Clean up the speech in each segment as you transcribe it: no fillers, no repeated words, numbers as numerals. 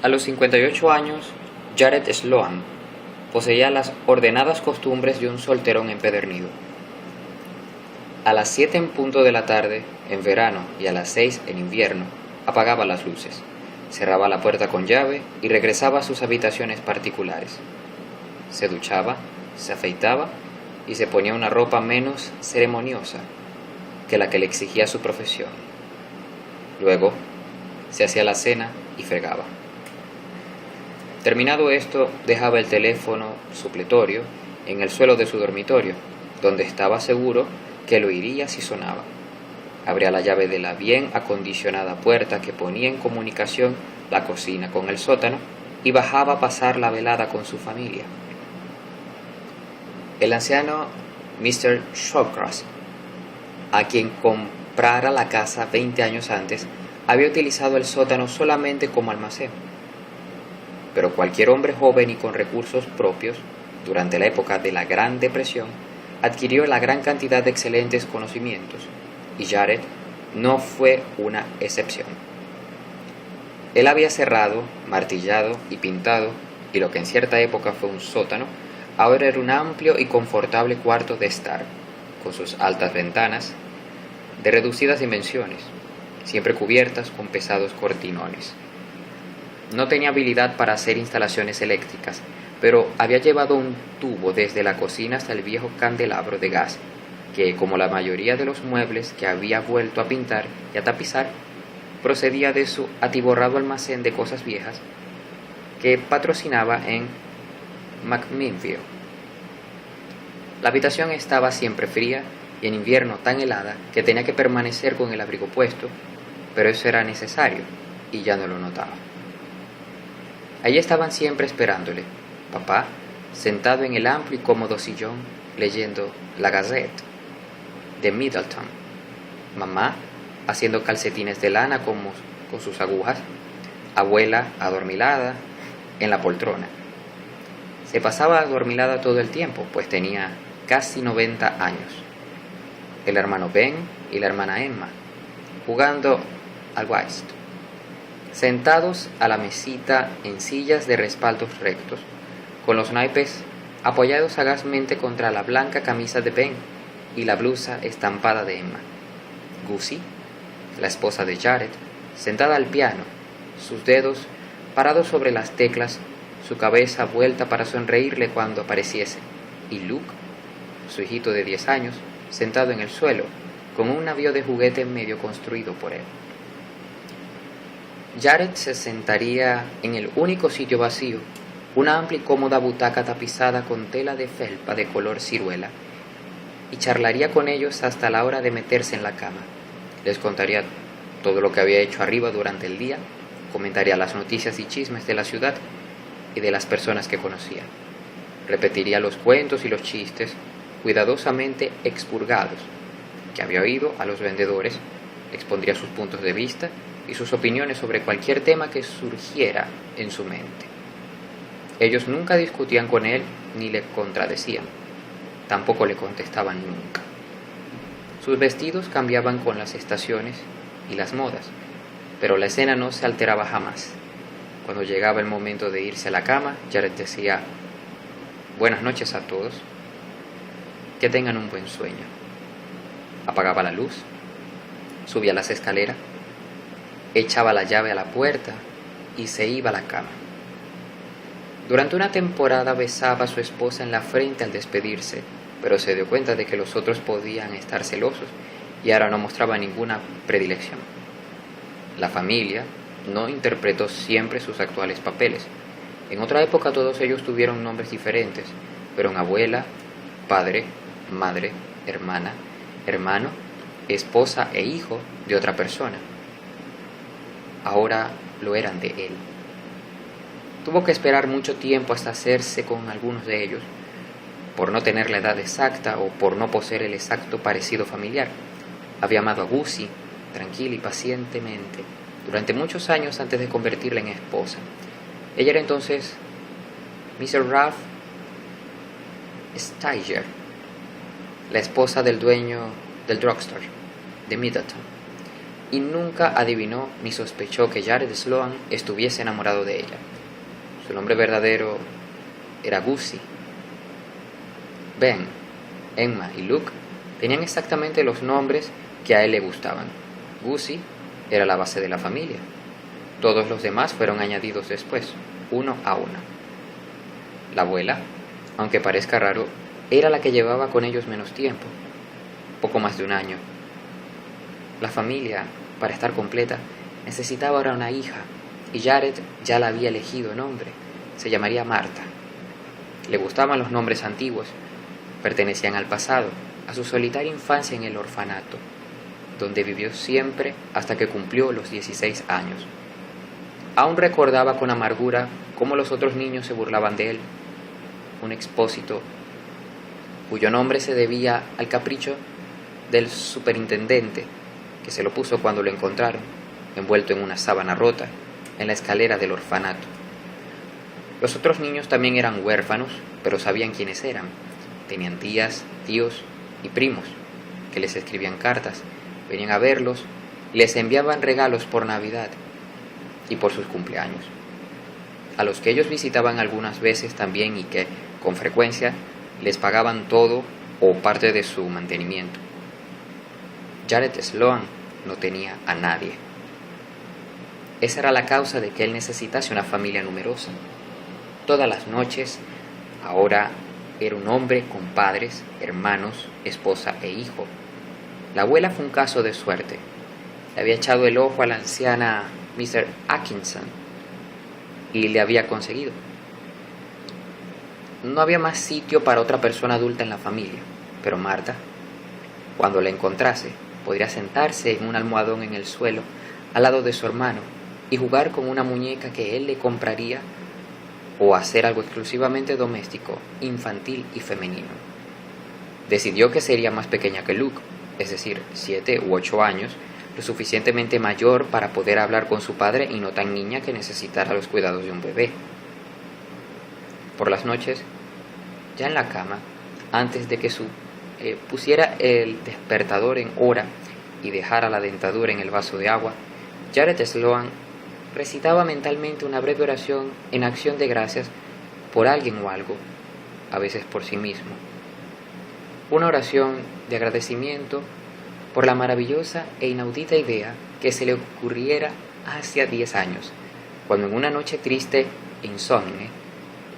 A los 58 años, Jared Sloan poseía las ordenadas costumbres de un solterón empedernido. A las 7 en punto de la tarde, en verano, y a las 6 en invierno, apagaba las luces, cerraba la puerta con llave y regresaba a sus habitaciones particulares. Se duchaba, se afeitaba y se ponía una ropa menos ceremoniosa que la que le exigía su profesión. Luego, se hacía la cena y fregaba. Terminado esto, dejaba el teléfono supletorio en el suelo de su dormitorio, donde estaba seguro que lo oiría si sonaba. Abría la llave de la bien acondicionada puerta que ponía en comunicación la cocina con el sótano y bajaba a pasar la velada con su familia. El anciano Mr. Shawcross, a quien comprara la casa 20 años antes, había utilizado el sótano solamente como almacén. Pero cualquier hombre joven y con recursos propios, durante la época de la Gran Depresión, adquirió la gran cantidad de excelentes conocimientos, y Jared no fue una excepción. Él había cerrado, martillado y pintado, y lo que en cierta época fue un sótano, ahora era un amplio y confortable cuarto de estar, con sus altas ventanas, de reducidas dimensiones, siempre cubiertas con pesados cortinones. No tenía habilidad para hacer instalaciones eléctricas, pero había llevado un tubo desde la cocina hasta el viejo candelabro de gas, que, como la mayoría de los muebles que había vuelto a pintar y a tapizar, procedía de su atiborrado almacén de cosas viejas que patrocinaba en McMinnville. La habitación estaba siempre fría y en invierno tan helada que tenía que permanecer con el abrigo puesto, pero eso era necesario y ya no lo notaba. Allí estaban siempre esperándole, papá, sentado en el amplio y cómodo sillón, leyendo la Gazette de Middleton, mamá, haciendo calcetines de lana con sus agujas, abuela, adormilada, en la poltrona. Se pasaba adormilada todo el tiempo, pues tenía casi 90 años. El hermano Ben y la hermana Emma, jugando al whist, sentados a la mesita en sillas de respaldos rectos, con los naipes apoyados sagazmente contra la blanca camisa de Ben y la blusa estampada de Emma. Gussie, la esposa de Jared, sentada al piano, sus dedos parados sobre las teclas, su cabeza vuelta para sonreírle cuando apareciese, y Luke, su hijito de 10 años, sentado en el suelo, con un navío de juguete medio construido por él. Jared se sentaría en el único sitio vacío, una amplia y cómoda butaca tapizada con tela de felpa de color ciruela, y charlaría con ellos hasta la hora de meterse en la cama. Les contaría todo lo que había hecho arriba durante el día, comentaría las noticias y chismes de la ciudad y de las personas que conocía. Repetiría los cuentos y los chistes, cuidadosamente expurgados, que había oído a los vendedores, expondría sus puntos de vista y sus opiniones sobre cualquier tema que surgiera en su mente. Ellos nunca discutían con él ni le contradecían, tampoco le contestaban nunca. Sus vestidos cambiaban con las estaciones y las modas, pero la escena no se alteraba jamás. Cuando llegaba el momento de irse a la cama, Jared decía: buenas noches a todos, que tengan un buen sueño. Apagaba la luz, subía las escaleras, echaba la llave a la puerta y se iba a la cama. Durante una temporada besaba a su esposa en la frente al despedirse, pero se dio cuenta de que los otros podían estar celosos y ahora no mostraba ninguna predilección. La familia no interpretó siempre sus actuales papeles. En otra época todos ellos tuvieron nombres diferentes, fueron abuela, padre, madre, hermana, hermano, esposa e hijo de otra persona. Ahora lo eran de él. Tuvo que esperar mucho tiempo hasta hacerse con algunos de ellos, por no tener la edad exacta o por no poseer el exacto parecido familiar. Había amado a Gussie tranquila y pacientemente durante muchos años antes de convertirla en esposa. Ella era entonces Mrs. Ralph Steiger, la esposa del dueño del drugstore de Middleton. y nunca adivinó ni sospechó que Jared Sloan estuviese enamorado de ella. Su nombre verdadero era Gussie. Ben, Emma y Luke tenían exactamente los nombres que a él le gustaban. Gussie era la base de la familia. Todos los demás fueron añadidos después, uno a uno. La abuela, aunque parezca raro, era la que llevaba con ellos menos tiempo, poco más de un año. La familia, para estar completa, necesitaba ahora una hija, y Jared ya la había elegido nombre. Se llamaría Marta. Le gustaban los nombres antiguos, pertenecían al pasado, a su solitaria infancia en el orfanato, donde vivió siempre hasta que cumplió los 16 años. Aún recordaba con amargura cómo los otros niños se burlaban de él. Un expósito cuyo nombre se debía al capricho del superintendente, que se lo puso cuando lo encontraron, envuelto en una sábana rota, en la escalera del orfanato. Los otros niños también eran huérfanos, pero sabían quiénes eran. Tenían tías, tíos y primos, que les escribían cartas, venían a verlos y les enviaban regalos por Navidad y por sus cumpleaños, a los que ellos visitaban algunas veces también y que, con frecuencia, les pagaban todo o parte de su mantenimiento. Jared Sloan no tenía a nadie. Esa era la causa de que él necesitase una familia numerosa. Todas las noches, ahora era un hombre con padres, hermanos, esposa e hijo. La abuela fue un caso de suerte. Le había echado el ojo a la anciana Mr. Atkinson y le había conseguido. No había más sitio para otra persona adulta en la familia, pero Marta, cuando la encontrase, podría sentarse en un almohadón en el suelo al lado de su hermano y jugar con una muñeca que él le compraría, o hacer algo exclusivamente doméstico, infantil y femenino. Decidió que sería más pequeña que Luke, es decir, 7 u 8 años, lo suficientemente mayor para poder hablar con su padre y no tan niña que necesitara los cuidados de un bebé. Por las noches, ya en la cama, antes de que pusiera el despertador en hora y dejara la dentadura en el vaso de agua, Jared Sloan recitaba mentalmente una breve oración en acción de gracias por alguien o algo, a veces por sí mismo. Una oración de agradecimiento por la maravillosa e inaudita idea que se le ocurriera hace 10 años, cuando en una noche triste e insomne,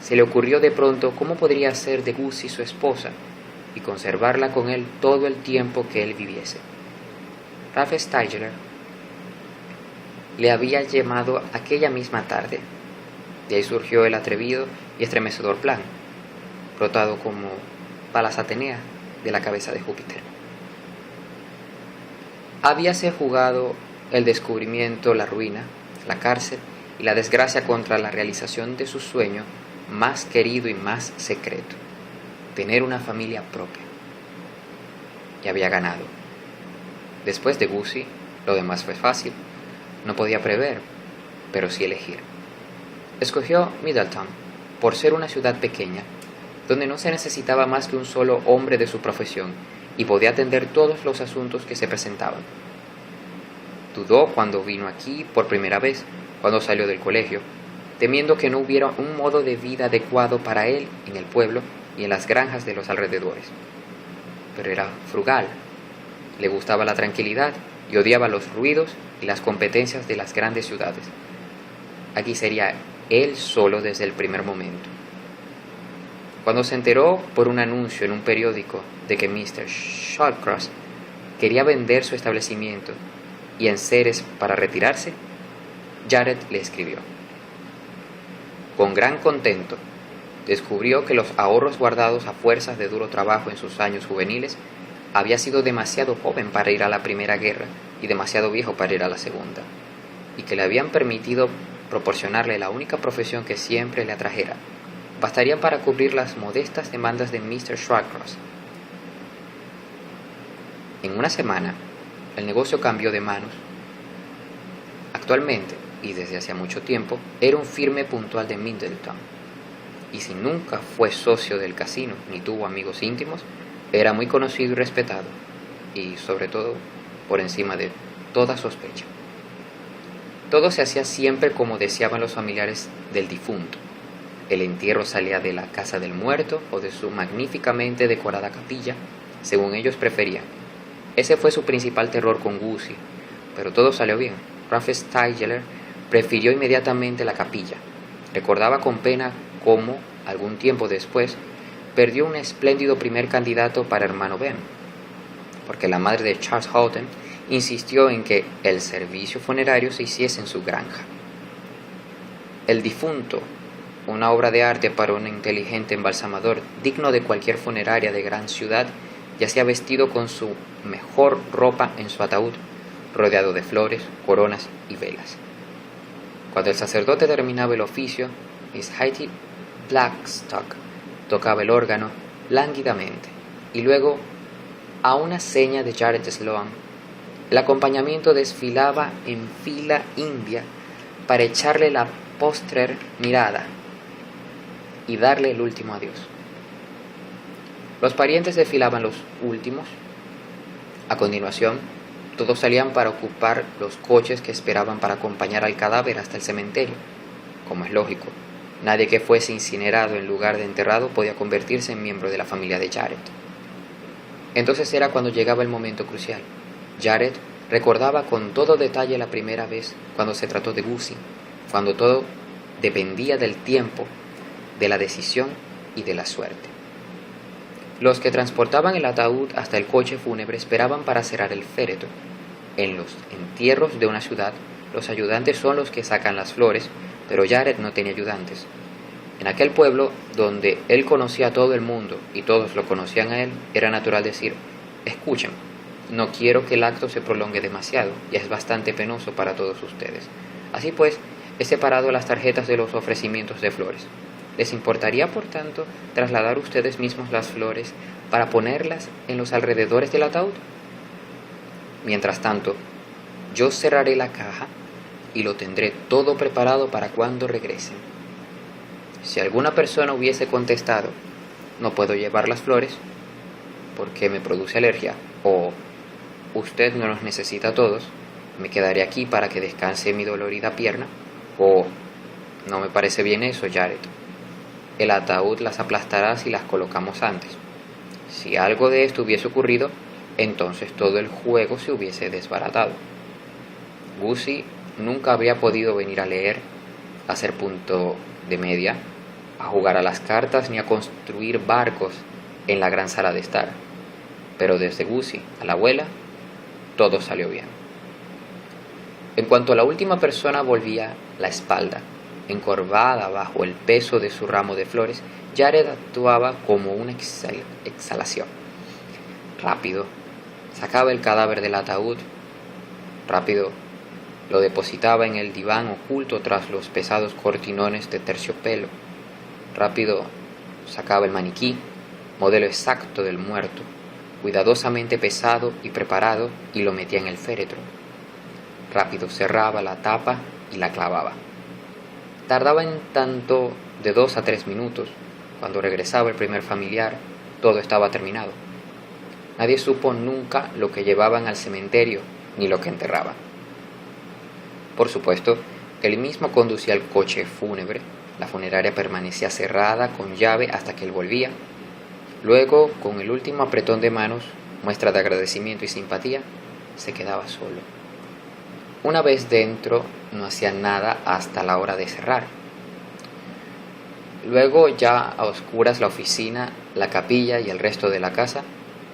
se le ocurrió de pronto cómo podría hacer de Gussie su esposa y conservarla con él todo el tiempo que él viviese. Ralph Stigler le había llamado aquella misma tarde. De ahí surgió el atrevido y estremecedor plan, brotado como balas Atenea de la cabeza de Júpiter. Habíase jugado el descubrimiento, la ruina, la cárcel y la desgracia contra la realización de su sueño más querido y más secreto, tener una familia propia. Y había ganado. Después de Gussie, lo demás fue fácil. No podía prever, pero sí elegir. Escogió Middletown por ser una ciudad pequeña, donde no se necesitaba más que un solo hombre de su profesión y podía atender todos los asuntos que se presentaban. Dudó cuando vino aquí por primera vez, cuando salió del colegio, temiendo que no hubiera un modo de vida adecuado para él en el pueblo y en las granjas de los alrededores. Pero era frugal, le gustaba la tranquilidad y odiaba los ruidos y las competencias de las grandes ciudades. Aquí sería él solo desde el primer momento. Cuando se enteró por un anuncio en un periódico de que Mr. Shawcross quería vender su establecimiento y enseres para retirarse, Jared le escribió. Con gran contento, descubrió que los ahorros guardados a fuerzas de duro trabajo en sus años juveniles había sido demasiado joven para ir a la Primera Guerra y demasiado viejo para ir a la Segunda, y que le habían permitido proporcionarle la única profesión que siempre le atrajera. Bastarían para cubrir las modestas demandas de Mr. Shawcross. En una semana, el negocio cambió de manos. Actualmente, y desde hacía mucho tiempo, era un firme puntual de Middletown, y si nunca fue socio del casino ni tuvo amigos íntimos, era muy conocido y respetado, y sobre todo, por encima de toda sospecha. Todo se hacía siempre como deseaban los familiares del difunto. El entierro salía de la casa del muerto o de su magníficamente decorada capilla, según ellos preferían. Ese fue su principal terror con Gussie, pero todo salió bien. Ralph Steigler prefirió inmediatamente la capilla. Recordaba con pena cómo, algún tiempo después, perdió un espléndido primer candidato para hermano Ben, porque la madre de Charles Houghton insistió en que el servicio funerario se hiciese en su granja. El difunto, una obra de arte para un inteligente embalsamador digno de cualquier funeraria de gran ciudad, yacía vestido con su mejor ropa en su ataúd, rodeado de flores, coronas y velas. Cuando el sacerdote terminaba el oficio, Miss Hattie Blackstock tocaba el órgano lánguidamente, y luego, a una seña de Jared Sloan, el acompañamiento desfilaba en fila india para echarle la postrer mirada y darle el último adiós. Los parientes desfilaban los últimos. A continuación, todos salían para ocupar los coches que esperaban para acompañar al cadáver hasta el cementerio. Como es lógico, nadie que fuese incinerado en lugar de enterrado podía convertirse en miembro de la familia de Jared. Entonces era cuando llegaba el momento crucial. Jared recordaba con todo detalle la primera vez cuando se trató de Gussie, cuando todo dependía del tiempo, de la decisión y de la suerte. Los que transportaban el ataúd hasta el coche fúnebre esperaban para cerrar el féretro. En los entierros de una ciudad, los ayudantes son los que sacan las flores, pero Jared no tenía ayudantes. En aquel pueblo, donde él conocía a todo el mundo y todos lo conocían a él, era natural decir: escuchen, no quiero que el acto se prolongue demasiado, ya es bastante penoso para todos ustedes. Así pues, he separado las tarjetas de los ofrecimientos de flores. ¿Les importaría, por tanto, trasladar ustedes mismos las flores para ponerlas en los alrededores del ataúd? Mientras tanto, yo cerraré la caja y lo tendré todo preparado para cuando regresen. Si alguna persona hubiese contestado: no puedo llevar las flores porque me produce alergia, o usted no los necesita todos, me quedaré aquí para que descanse mi dolorida pierna, o no me parece bien eso, Jared, el ataúd las aplastará si las colocamos antes. Si algo de esto hubiese ocurrido, entonces todo el juego se hubiese desbaratado. Gussie nunca había podido venir a leer, a hacer punto de media, a jugar a las cartas ni a construir barcos en la gran sala de estar. Pero desde Gussie a la abuela, todo salió bien. En cuanto la última persona volvía la espalda, encorvada bajo el peso de su ramo de flores, Jared actuaba como una exhalación. Rápido, sacaba el cadáver del ataúd. Rápido, lo depositaba en el diván oculto tras los pesados cortinones de terciopelo. Rápido, sacaba el maniquí, modelo exacto del muerto, cuidadosamente pesado y preparado, y lo metía en el féretro. Rápido cerraba la tapa y la clavaba. Tardaba en tanto de 2 a 3 minutos. Cuando regresaba el primer familiar, todo estaba terminado. Nadie supo nunca lo que llevaban al cementerio ni lo que enterraban. Por supuesto, él mismo conducía el coche fúnebre. La funeraria permanecía cerrada con llave hasta que él volvía. Luego, con el último apretón de manos, muestra de agradecimiento y simpatía, se quedaba solo. Una vez dentro, no hacía nada hasta la hora de cerrar. Luego, ya a oscuras, la oficina, la capilla y el resto de la casa,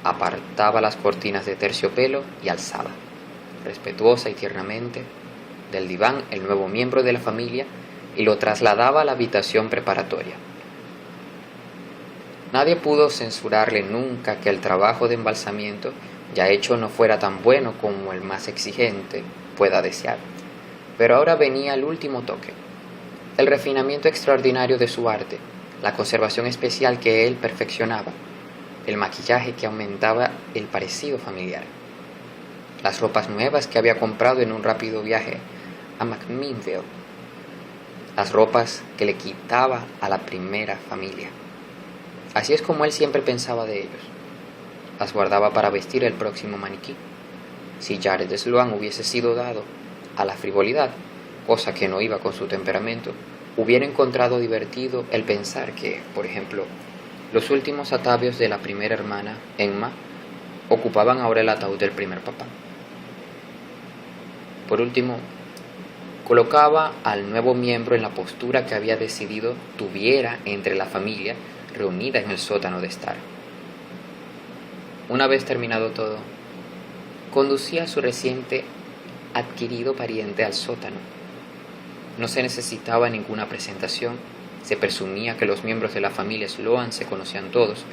apartaba las cortinas de terciopelo y alzaba, respetuosa y tiernamente, del diván el nuevo miembro de la familia y lo trasladaba a la habitación preparatoria. Nadie pudo censurarle nunca que el trabajo de embalsamiento ya hecho no fuera tan bueno como el más exigente pueda desear. Pero ahora venía el último toque, el refinamiento extraordinario de su arte, la conservación especial que él perfeccionaba, el maquillaje que aumentaba el parecido familiar, las ropas nuevas que había comprado en un rápido viaje a McMinnville, las ropas que le quitaba a la primera familia. Así es como él siempre pensaba de ellos. Las guardaba para vestir el próximo maniquí. Si Jared Sloan hubiese sido dado a la frivolidad, cosa que no iba con su temperamento, hubiera encontrado divertido el pensar que, por ejemplo, los últimos atavios de la primera hermana, Emma, ocupaban ahora el ataúd del primer papá. Por último, colocaba al nuevo miembro en la postura que había decidido tuviera entre la familia reunida en el sótano de Starr. Una vez terminado todo, conducía a su reciente adquirido pariente al sótano. No se necesitaba ninguna presentación, se presumía que los miembros de la familia Sloan se conocían todos.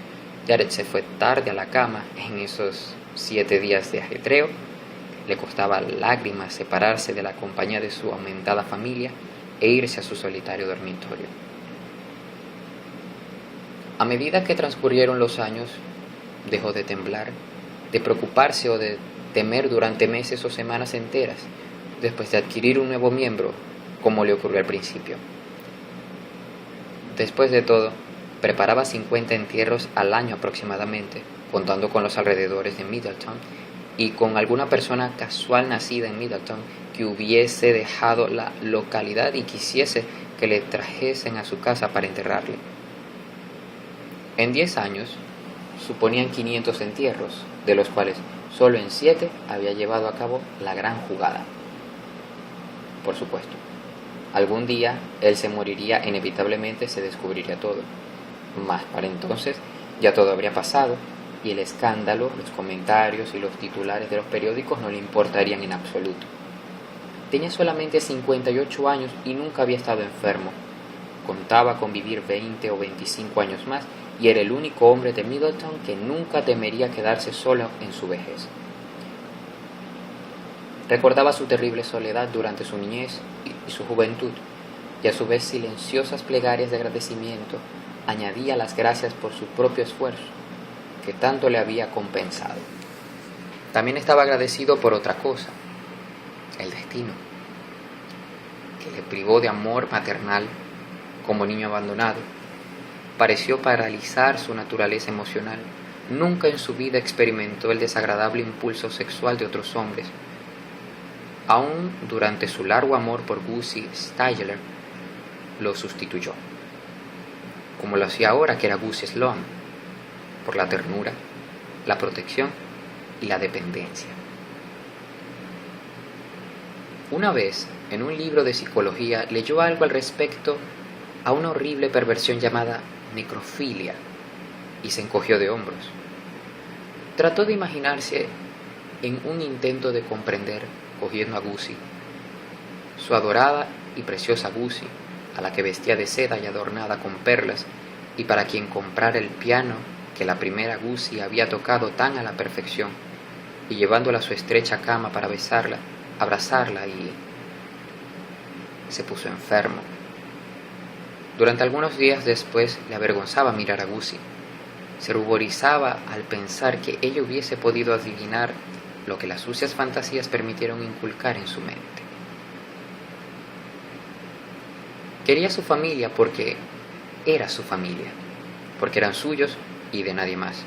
Jared se fue tarde a la cama en esos 7 días de ajetreo. Le costaba lágrimas separarse de la compañía de su aumentada familia e irse a su solitario dormitorio. A medida que transcurrieron los años, dejó de temblar, de preocuparse o de temer durante meses o semanas enteras, después de adquirir un nuevo miembro, como le ocurrió al principio. Después de todo, preparaba 50 entierros al año aproximadamente, contando con los alrededores de Middleton, y con alguna persona casual nacida en Middleton que hubiese dejado la localidad y quisiese que le trajesen a su casa para enterrarle. En 10 años, suponían 500 entierros, de los cuales solo en 7 había llevado a cabo la gran jugada. Por supuesto, algún día él se moriría, inevitablemente se descubriría todo. Mas para entonces ya todo habría pasado, y el escándalo, los comentarios y los titulares de los periódicos no le importarían en absoluto. Tenía solamente 58 años y nunca había estado enfermo. Contaba con vivir 20 o 25 años más y era el único hombre de Middleton que nunca temería quedarse solo en su vejez. Recordaba su terrible soledad durante su niñez y su juventud, y a su vez silenciosas plegarias de agradecimiento añadía las gracias por su propio esfuerzo, que tanto le había compensado. También estaba agradecido por otra cosa, el destino, que le privó de amor maternal como niño abandonado. Pareció paralizar su naturaleza emocional. Nunca en su vida experimentó el desagradable impulso sexual de otros hombres. Aún durante su largo amor por Gussie Stigler, lo sustituyó, como lo hacía ahora que era Gussie Sloan, por la ternura, la protección y la dependencia. Una vez, en un libro de psicología, leyó algo al respecto a una horrible perversión llamada necrofilia y se encogió de hombros. Trató de imaginarse en un intento de comprender, cogiendo a Gussie, su adorada y preciosa Gussie, a la que vestía de seda y adornada con perlas, y para quien comprara el piano que la primera Gussie había tocado tan a la perfección, y llevándola a su estrecha cama para besarla, abrazarla, y se puso enfermo. Durante algunos días después le avergonzaba mirar a Gussie. Se ruborizaba al pensar que ella hubiese podido adivinar lo que las sucias fantasías permitieron inculcar en su mente. Quería su familia porque era su familia, porque eran suyos y de nadie más,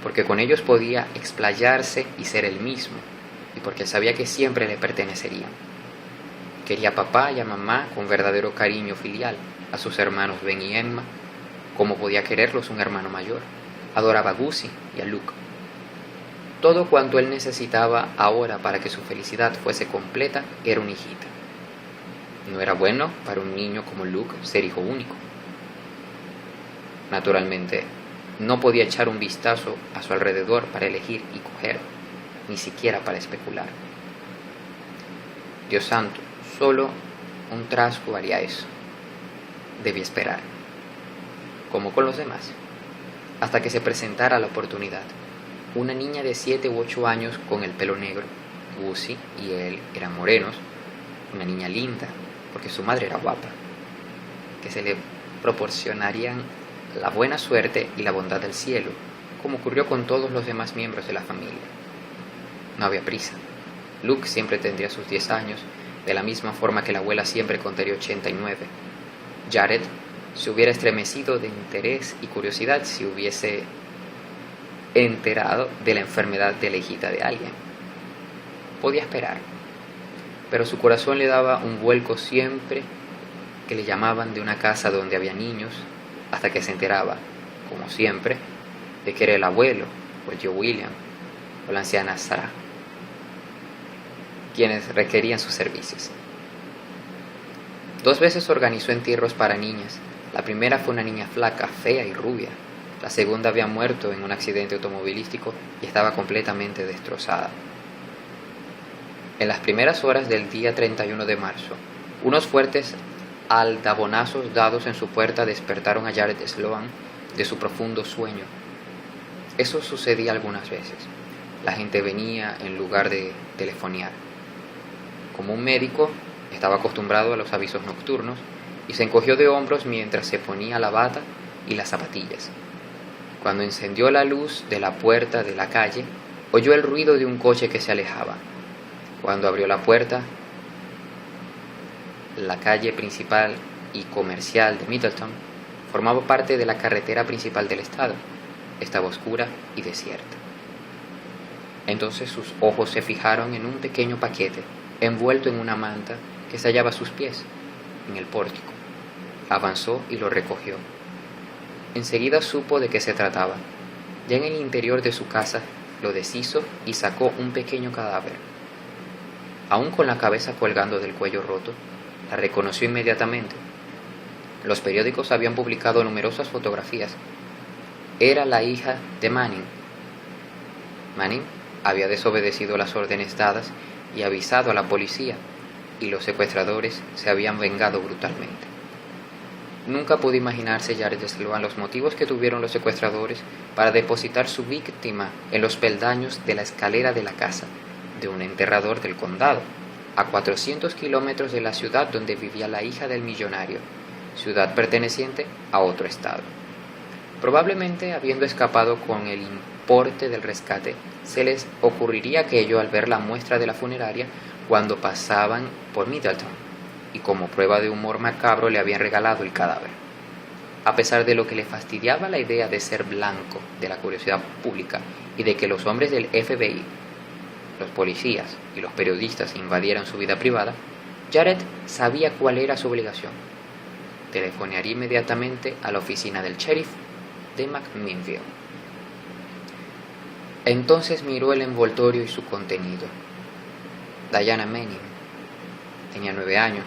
porque con ellos podía explayarse y ser él mismo, y porque sabía que siempre le pertenecerían. Quería a papá y a mamá con verdadero cariño filial, a sus hermanos Ben y Emma, como podía quererlos un hermano mayor. Adoraba a Gussie y a Luke. Todo cuanto él necesitaba ahora para que su felicidad fuese completa era una hijita. No era bueno para un niño como Luke ser hijo único. Naturalmente, no podía echar un vistazo a su alrededor para elegir y coger, ni siquiera para especular. Dios santo, solo un trasgo haría eso. Debía esperar, como con los demás, hasta que se presentara la oportunidad. Una niña de 7 u 8 años con el pelo negro. Gussie y él eran morenos. Una niña linda, porque su madre era guapa, que se le proporcionarían la buena suerte y la bondad del cielo, como ocurrió con todos los demás miembros de la familia. No había prisa. Luke siempre tendría sus 10 años, de la misma forma que la abuela siempre contaría 89. Jared se hubiera estremecido de interés y curiosidad si hubiese enterado de la enfermedad de la hijita de alguien. podía esperar, pero su corazón le daba un vuelco siempre que le llamaban de una casa donde había niños, hasta que se enteraba, como siempre, de que era el abuelo, o el tío William, o la anciana Sarah, quienes requerían sus servicios. 2 veces organizó entierros para niñas. La primera fue una niña flaca, fea y rubia. La segunda había muerto en un accidente automovilístico y estaba completamente destrozada. En las primeras horas del día 31 de marzo, unos fuertes aldabonazos dados en su puerta despertaron a Jared Sloan de su profundo sueño. Eso sucedía algunas veces. La gente venía en lugar de telefonear. Como un médico, estaba acostumbrado a los avisos nocturnos y se encogió de hombros mientras se ponía la bata y las zapatillas. Cuando encendió la luz de la puerta de la calle, oyó el ruido de un coche que se alejaba. Cuando abrió la puerta, la calle principal y comercial de Middleton formaba parte de la carretera principal del estado. Estaba oscura y desierta. Entonces sus ojos se fijaron en un pequeño paquete envuelto en una manta que se hallaba a sus pies, en el pórtico. Avanzó y lo recogió. Enseguida supo de qué se trataba. Ya en el interior de su casa lo deshizo y sacó un pequeño cadáver. Aún con la cabeza colgando del cuello roto, la reconoció inmediatamente. Los periódicos habían publicado numerosas fotografías. Era la hija de Manning. Manning había desobedecido las órdenes dadas y avisado a la policía, y los secuestradores se habían vengado brutalmente. Nunca pudo imaginarse Jared Sloan los motivos que tuvieron los secuestradores para depositar su víctima en los peldaños de la escalera de la casa de un enterrador del condado, a 400 kilómetros de la ciudad donde vivía la hija del millonario, ciudad perteneciente a otro estado. Probablemente, habiendo escapado con el importe del rescate, se les ocurriría aquello al ver la muestra de la funeraria cuando pasaban por Middleton, y como prueba de humor macabro le habían regalado el cadáver. A pesar de lo que le fastidiaba la idea de ser blanco de la curiosidad pública y de que los hombres del FBI, los policías y los periodistas invadieran su vida privada, Jared sabía cuál era su obligación: telefonearía inmediatamente a la oficina del sheriff de McMinnville. Entonces miró el envoltorio y su contenido. Diana Manning tenía 9 años,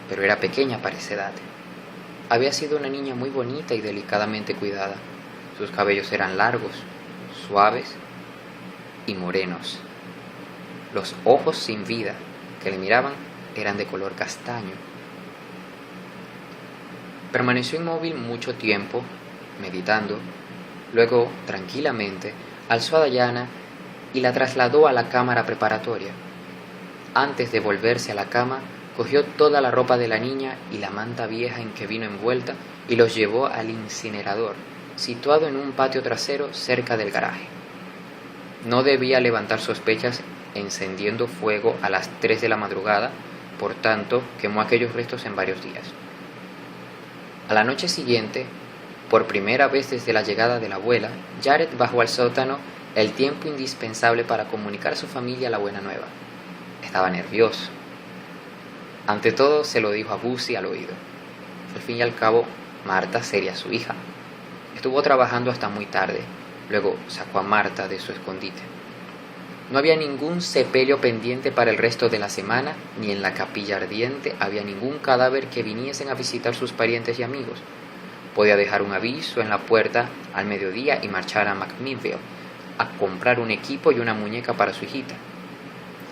pero era pequeña para esa edad. Había sido una niña muy bonita y delicadamente cuidada. Sus cabellos eran largos, suaves y morenos. Los ojos sin vida que le miraban eran de color castaño. Permaneció inmóvil mucho tiempo, meditando. Luego, tranquilamente, alzó a Diana y la trasladó a la cámara preparatoria. Antes de volverse a la cama, cogió toda la ropa de la niña y la manta vieja en que vino envuelta y los llevó al incinerador, situado en un patio trasero cerca del garaje. No debía levantar sospechas encendiendo fuego a las 3 de la madrugada, por tanto, quemó aquellos restos en varios días. A la noche siguiente, por primera vez desde la llegada de la abuela, Jared bajó al sótano el tiempo indispensable para comunicar a su familia la buena nueva. Estaba nervioso. Ante todo, se lo dijo a Gussie al oído. Al fin y al cabo, Marta sería su hija. Estuvo trabajando hasta muy tarde. Luego sacó a Marta de su escondite. No había ningún sepelio pendiente para el resto de la semana, ni en la capilla ardiente había ningún cadáver que viniesen a visitar sus parientes y amigos. Podía dejar un aviso en la puerta al mediodía y marchar a McMinnville a comprar un equipo y una muñeca para su hijita.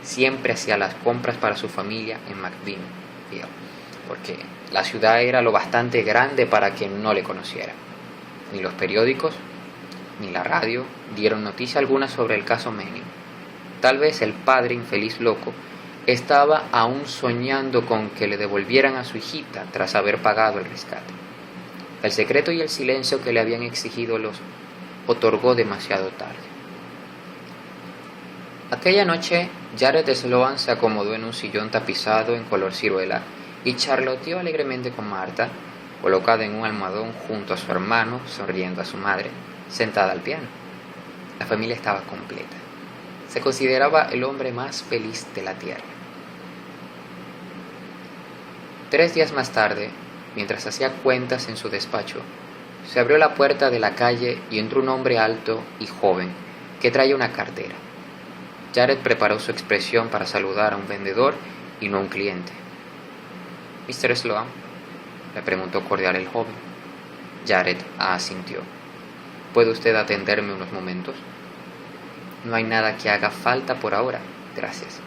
Siempre hacía las compras para su familia en McMinnville, porque la ciudad era lo bastante grande para que no le conociera. Ni los periódicos ni la radio dieron noticia alguna sobre el caso Manning. Tal vez el padre, infeliz loco, estaba aún soñando con que le devolvieran a su hijita tras haber pagado el rescate. El secreto y el silencio que le habían exigido los otorgó demasiado tarde. Aquella noche, Jared Sloan se acomodó en un sillón tapizado en color ciruela y charloteó alegremente con Marta, colocada en un almohadón junto a su hermano, sonriendo a su madre, sentada al piano. La familia estaba completa. Se consideraba el hombre más feliz de la tierra. 3 días más tarde, mientras hacía cuentas en su despacho, se abrió la puerta de la calle y entró un hombre alto y joven que traía una cartera. Jared preparó su expresión para saludar a un vendedor y no a un cliente. «¿Mr. Sloan?», le preguntó cordial el joven. Jared asintió. «¿Puede usted atenderme unos momentos?». «No hay nada que haga falta por ahora, gracias».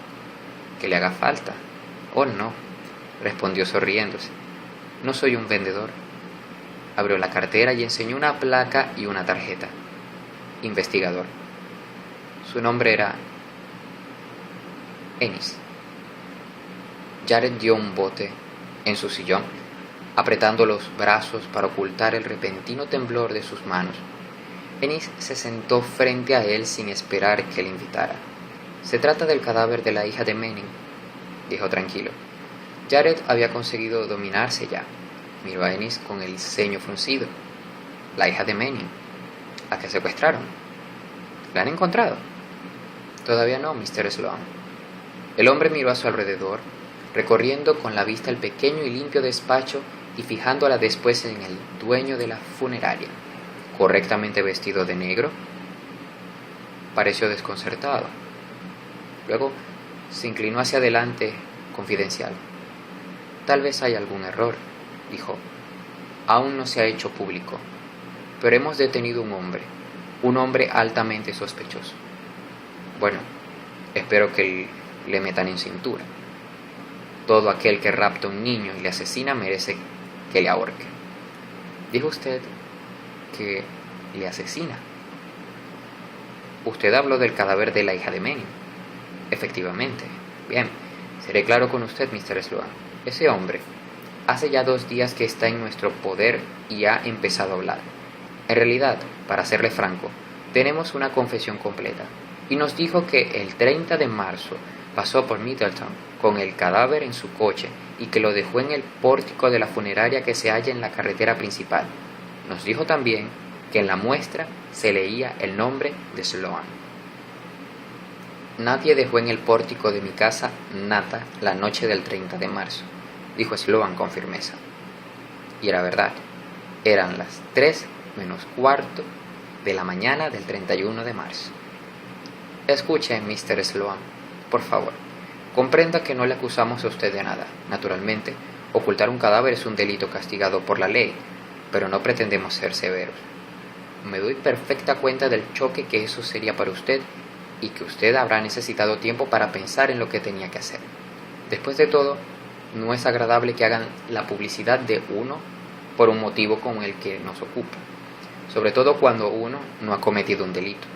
«¿Que le haga falta?». «Oh, no», respondió sonriéndose. «No soy un vendedor». Abrió la cartera y enseñó una placa y una tarjeta. «Investigador». Su nombre era Ennis. Jared dio un bote en su sillón, apretando los brazos para ocultar el repentino temblor de sus manos. Ennis se sentó frente a él sin esperar que le invitara. «Se trata del cadáver de la hija de Manning», dijo tranquilo. Jared había conseguido dominarse ya. Miró a Ennis con el ceño fruncido. «La hija de Manning. ¿A qué secuestraron? ¿La han encontrado?». «Todavía no, Mr. Sloan». El hombre miró a su alrededor, recorriendo con la vista el pequeño y limpio despacho y fijándola después en el dueño de la funeraria, correctamente vestido de negro. Pareció desconcertado. Luego se inclinó hacia adelante, confidencial. «Tal vez hay algún error», dijo. «Aún no se ha hecho público, pero hemos detenido un hombre altamente sospechoso. Bueno, espero que le metan en cintura. Todo aquel que rapta a un niño y le asesina merece que le ahorque». «¿Dijo usted que le asesina?». «Usted habló del cadáver de la hija de Manning». «Efectivamente. Bien, seré claro con usted, Mr. Sloan. Ese hombre hace ya 2 días que está en nuestro poder y ha empezado a hablar. En realidad, para serle franco, tenemos una confesión completa. Y nos dijo que el 30 de marzo pasó por Middletown con el cadáver en su coche y que lo dejó en el pórtico de la funeraria que se halla en la carretera principal. Nos dijo también que en la muestra se leía el nombre de Sloan». «Nadie dejó en el pórtico de mi casa nada la noche del 30 de marzo», dijo Sloan con firmeza. Y era verdad. Eran las 3:15 de la mañana del 31 de marzo. «Escuche, Mr. Sloan, por favor. Comprenda que no le acusamos a usted de nada. Naturalmente, ocultar un cadáver es un delito castigado por la ley, pero no pretendemos ser severos. Me doy perfecta cuenta del choque que eso sería para usted y que usted habrá necesitado tiempo para pensar en lo que tenía que hacer. Después de todo, no es agradable que hagan la publicidad de uno por un motivo como el que nos ocupa, sobre todo cuando uno no ha cometido un delito.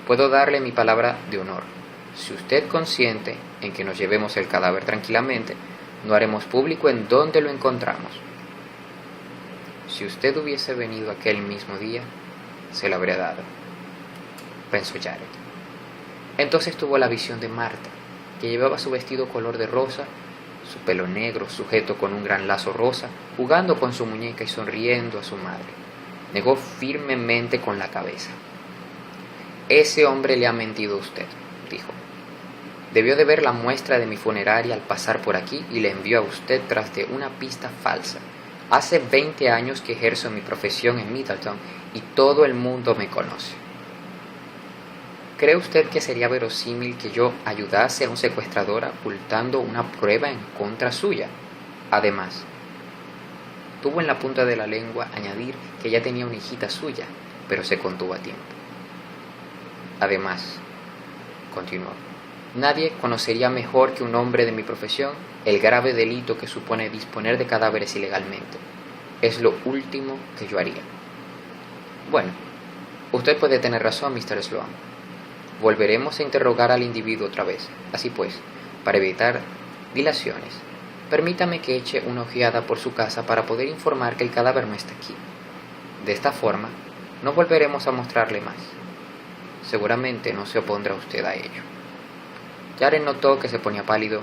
Puedo darle mi palabra de honor. Si usted consiente en que nos llevemos el cadáver tranquilamente, no haremos público en dónde lo encontramos. Si usted hubiese venido aquel mismo día, se lo habría dado», pensó Jared. Entonces tuvo la visión de Marta, que llevaba su vestido color de rosa, su pelo negro sujeto con un gran lazo rosa, jugando con su muñeca y sonriendo a su madre. Negó firmemente con la cabeza. «Ese hombre le ha mentido a usted», dijo. «Debió de ver la muestra de mi funeraria al pasar por aquí y le envió a usted tras de una pista falsa. Hace 20 años que ejerzo mi profesión en Middletown y todo el mundo me conoce. ¿Cree usted que sería verosímil que yo ayudase a un secuestrador ocultando una prueba en contra suya? Además», tuvo en la punta de la lengua añadir que ya tenía una hijita suya, pero se contuvo a tiempo. «Además», continuó, «nadie conocería mejor que un hombre de mi profesión el grave delito que supone disponer de cadáveres ilegalmente. Es lo último que yo haría». «Bueno, usted puede tener razón, Mr. Sloan. Volveremos a interrogar al individuo otra vez. Así pues, para evitar dilaciones, permítame que eche una ojeada por su casa para poder informar que el cadáver no está aquí. De esta forma, no volveremos a mostrarle más. Seguramente no se opondrá usted a ello». Jared notó que se ponía pálido.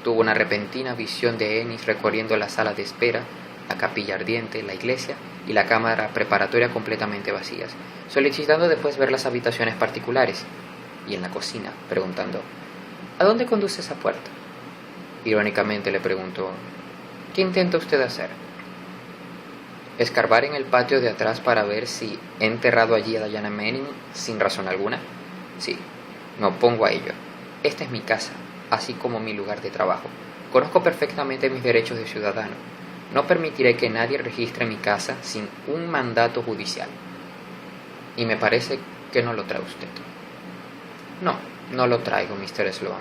Tuvo una repentina visión de Ennis recorriendo la sala de espera, la capilla ardiente, la iglesia y la cámara preparatoria completamente vacías, solicitando después ver las habitaciones particulares. y en la cocina, preguntando: ¿a dónde conduce esa puerta? Irónicamente le preguntó: ¿qué intenta usted hacer? ¿Escarbar en el patio de atrás para ver si he enterrado allí a Diana Manning sin razón alguna? Sí, me opongo a ello. Esta es mi casa, así como mi lugar de trabajo. Conozco perfectamente mis derechos de ciudadano. No permitiré que nadie registre mi casa sin un mandato judicial. Y me parece que no lo trae usted. No, no lo traigo, Mr. Sloan,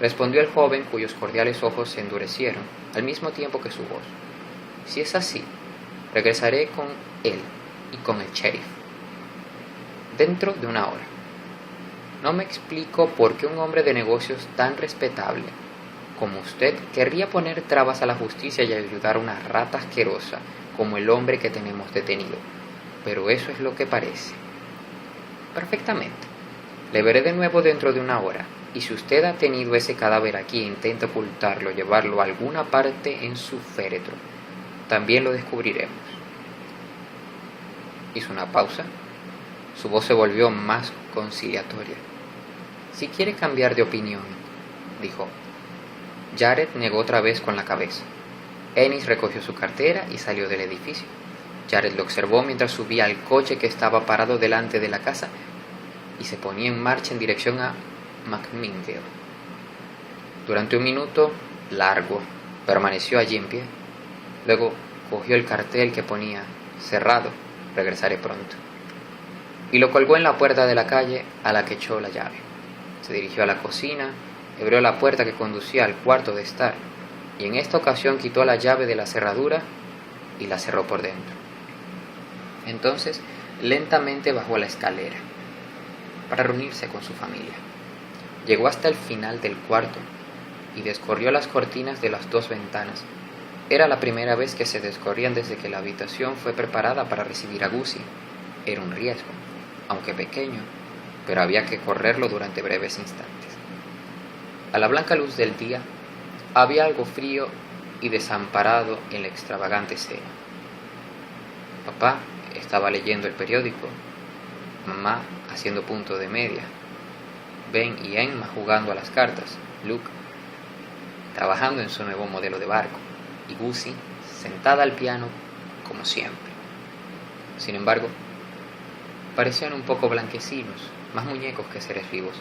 respondió el joven, cuyos cordiales ojos se endurecieron al mismo tiempo que su voz. Si es así, regresaré con él y con el sheriff dentro de una hora. No me explico por qué un hombre de negocios tan respetable como usted querría poner trabas a la justicia y ayudar a una rata asquerosa como el hombre que tenemos detenido, pero eso es lo que parece. Perfectamente. Le veré de nuevo dentro de una hora, y si usted ha tenido ese cadáver aquí e intenta ocultarlo, llevarlo a alguna parte en su féretro, también lo descubriremos. Hizo una pausa. Su voz se volvió más conciliatoria. Si quiere cambiar de opinión, dijo. Jared negó otra vez con la cabeza. Ennis recogió su cartera y salió del edificio. Jared lo observó mientras subía al coche que estaba parado delante de la casa y se ponía en marcha en dirección a McMinnville. Durante un minuto largo permaneció allí en pie. Luego cogió el cartel que ponía: cerrado, regresaré pronto, y lo colgó en la puerta de la calle a la que echó la llave. Se dirigió a la cocina, abrió la puerta que conducía al cuarto de estar, y en esta ocasión quitó la llave de la cerradura y la cerró por dentro. Entonces lentamente bajó la escalera para reunirse con su familia. Llegó hasta el final del cuarto y descorrió las cortinas de las dos ventanas. Era la primera vez que se descorrían desde que la habitación fue preparada para recibir a Gussie. Era un riesgo, aunque pequeño, pero había que correrlo durante breves instantes. A la blanca luz del día había algo frío y desamparado en la extravagante escena. Papá estaba leyendo el periódico, mamá haciendo punto de media, Ben y Emma jugando a las cartas, Luke trabajando en su nuevo modelo de barco y Gussie sentada al piano como siempre. Sin embargo, parecían un poco blanquecinos, más muñecos que seres vivos.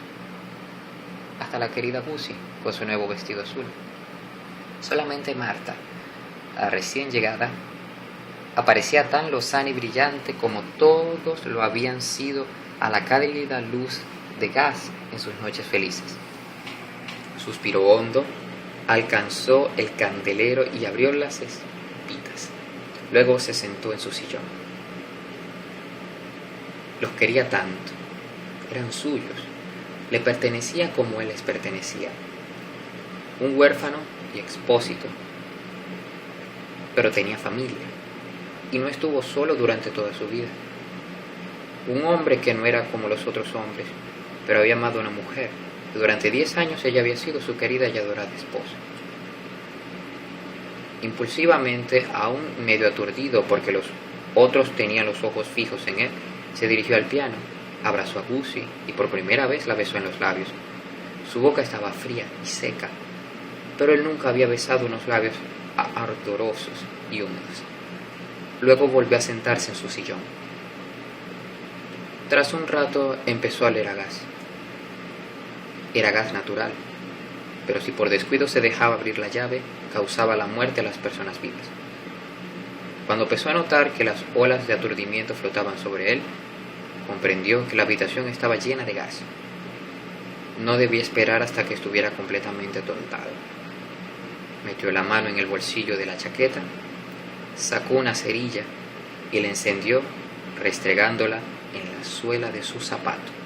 Hasta la querida Gussie con su nuevo vestido azul. Solamente Marta, la recién llegada, aparecía tan lozana y brillante como todos lo habían sido a la cálida luz de gas en sus noches felices. Suspiró hondo, alcanzó el candelero y abrió las espitas. Luego se sentó en su sillón. Los quería tanto, eran suyos, le pertenecía como él les pertenecía. Un huérfano y expósito, pero tenía familia, y no estuvo solo durante toda su vida. Un hombre que no era como los otros hombres, pero había amado a una mujer, y durante 10 años ella había sido su querida y adorada esposa. Impulsivamente, aún medio aturdido porque los otros tenían los ojos fijos en él, se dirigió al piano, abrazó a Gussie y por primera vez la besó en los labios. Su boca estaba fría y seca, pero él nunca había besado unos labios ardorosos y húmedos. Luego volvió a sentarse en su sillón. Tras un rato empezó a leer a gas. Era gas natural, pero si por descuido se dejaba abrir la llave, causaba la muerte a las personas vivas. Cuando empezó a notar que las olas de aturdimiento flotaban sobre él, comprendió que la habitación estaba llena de gas. No debía esperar hasta que estuviera completamente atontado. Metió la mano en el bolsillo de la chaqueta, sacó una cerilla y la encendió restregándola en la suela de su zapato.